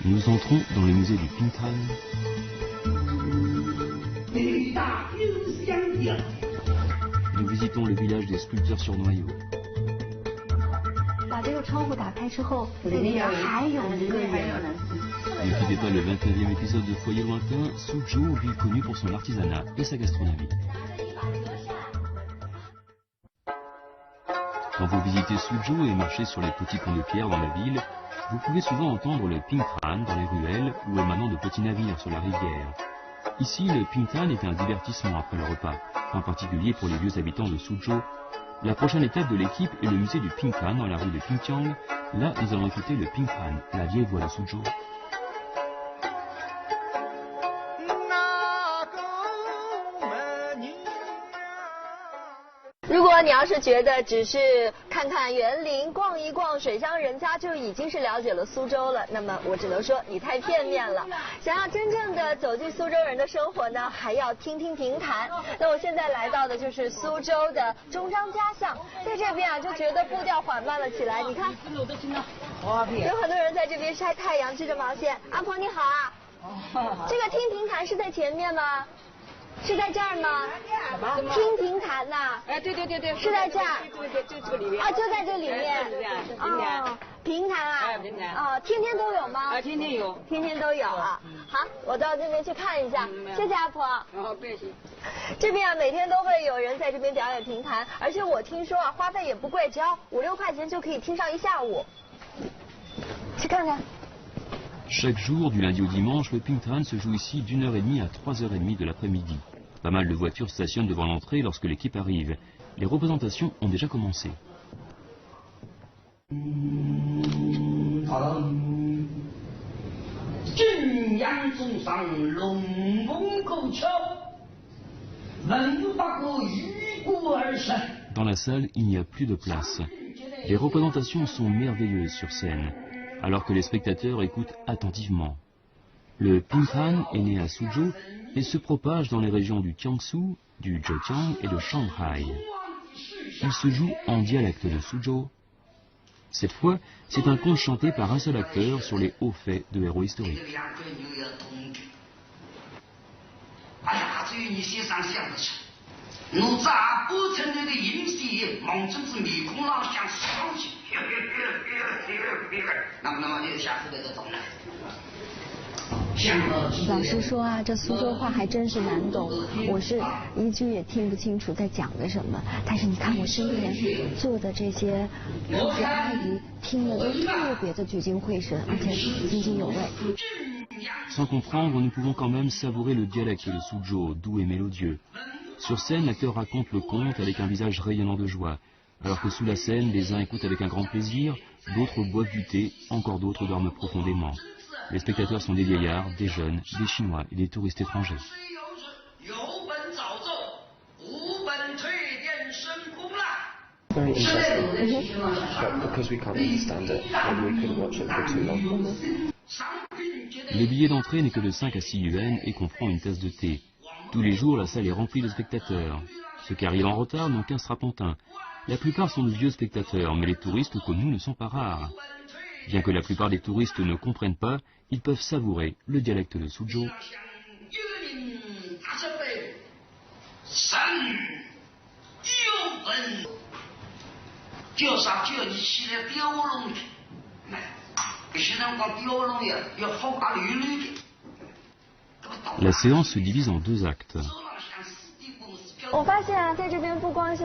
Nous entrons dans le musée du Pingtan. Nous visitons le village des sculpteurs sur noyau. 把这个窗户打开之后，里面还有一个人。N'écoutez pas le 29e épisode de Foyer lointain, Suzhou, ville connue pour son artisanat et sa gastronomie. Quand vous visitez Suzhou et marchez sur les petits ponts de pierre dans la ville, vous pouvez souvent entendre le pingtan dans les ruelles ou émanant de petits navires sur la rivière. Ici, le pingtan est un divertissement après le repas, en particulier pour les vieux habitants de Suzhou. La prochaine étape de l'équipe est le musée du pingtan dans la rue de Pingtiang. Là, nous allons écouter le pingtan, la vieille voix de Suzhou. 如果你要是觉得只是看看园林、逛一逛水乡人家就已经是了解了苏州了，那么我只能说你太片面了。想要真正的走进苏州人的生活呢，还要听听评弹。那我现在来到的就是苏州的中张家巷，在这边啊就觉得步调缓慢了起来。你看，有很多人在这边晒太阳，织着毛线。阿婆你好啊，这个听评弹是在前面吗？ 是在这儿吗？听评弹呐？哎，对，是在这儿。对，就这个里面。啊，就在这里面。哦，评弹啊？评弹。啊，天天都有吗？啊，天天有。天天都有啊。好，我到这边去看一下。谢谢阿婆。不客气。这边啊，每天都会有人在这边表演评弹，而且我听说啊，花费也不贵，只要5、6块钱就可以听上一下午。去看看。 Chaque jour, du lundi au dimanche, le pingtan se joue ici d'1h30 à 3h30 de l'après-midi. Pas mal de voitures stationnent devant l'entrée lorsque l'équipe arrive. Les représentations ont déjà commencé. Dans la salle, il n'y a plus de place. Les représentations sont merveilleuses sur scène, alors que les spectateurs écoutent attentivement. Le pingtan est né à Suzhou et se propage dans les régions du Jiangsu, du Zhejiang et de Shanghai. Il se joue en dialecte de Suzhou. Cette fois, c'est un conte chanté par un seul acteur sur les hauts faits de héros historiques. « 老师说啊，这苏州话还真是难懂，我是一句也听不清楚在讲的什么。但是你看我身边坐的这些叔叔阿姨，听了都特别的聚精会神，而且津津有味。 Sans comprendre, nous pouvons quand même savourer le dialecte de Suzhou, doux et mélodieux. Sur scène, l'acteur raconte le conte avec un visage rayonnant de joie, alors que sous la scène, les uns écoutent avec un grand plaisir, d'autres boivent du thé, encore d'autres dorment profondément. Les spectateurs sont des vieillards, des jeunes, des Chinois et des touristes étrangers. Very interesting, but because we can't understand it, maybe we couldn't watch it for too long. Le billet d'entrée n'est que de 5 à 6 yuan et comprend une tasse de thé. Tous les jours, la salle est remplie de spectateurs. Ceux qui arrivent en retard n'ont qu'un strapontin. La plupart sont de vieux spectateurs, mais les touristes comme nous ne sont pas rares. Bien que la plupart des touristes ne comprennent pas, ils peuvent savourer le dialecte de Suzhou. La séance se divise en 2 actes. 我发现啊，在这边不光是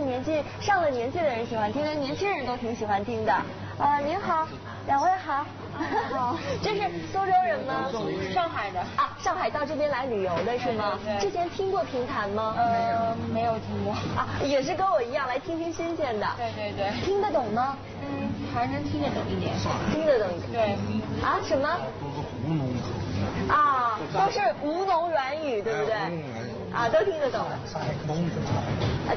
上了年纪的人喜欢听，连年轻人都挺喜欢听的。您好，两位好。好，这是苏州人吗？上海的。啊，上海到这边来旅游的是吗？对。之前听过评弹吗？没有听过。啊，也是跟我一样来听听新鲜的。对。听得懂吗？还能听得懂一点。听得懂一点。对。啊，什么？啊，都是吴侬软语，对不对？啊，都听得懂。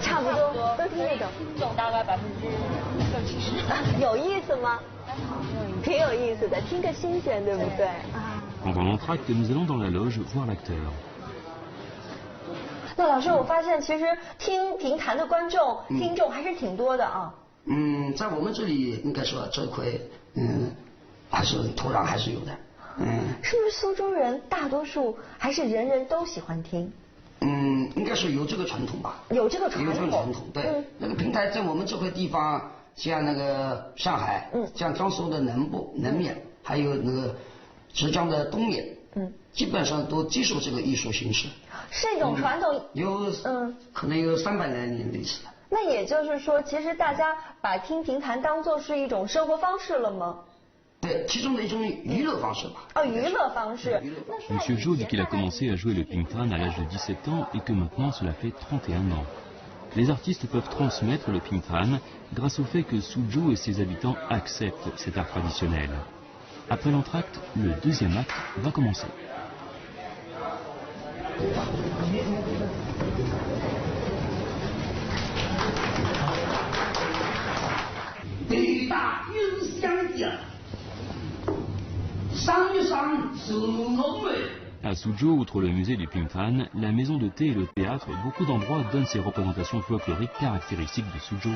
差不多都听得懂。听懂大概60%、70%。有意思吗？挺有意思的，听个新鲜，对不对？ Pendant l'entracte, nous allons dans la loge voir l'acteur. 那老师，我发现其实听评弹的听众还是挺多的啊。在我们这里应该说这块还是土壤还是有的。是不是苏州人大多数还是人人都喜欢听？应该是有这个传统吧。有这个传统。对，那个平台在我们这块地方，像那个上海，像江苏的南部南面，还有那个浙江的东面，基本上都接受这个艺术形式。是一种传统。可能有300来年历史了。那也就是说，其实大家把听评弹当作是一种生活方式了吗？对，其中的一种娱乐方式吧。娱乐方式。Monsieur Zhou dit qu'il a commencé à jouer le ping-fan à l'âge de 17 ans et que maintenant cela fait 31 ans. Les artistes peuvent transmettre le ping-fan grâce au fait que Suzhou et ses habitants acceptent cet art traditionnel. Après l'entracte, le deuxième acte va commencer. À Suzhou, outre le musée du ping-fan, la maison de thé et le théâtre, beaucoup d'endroits donnent ces représentations folkloriques caractéristiques de Suzhou.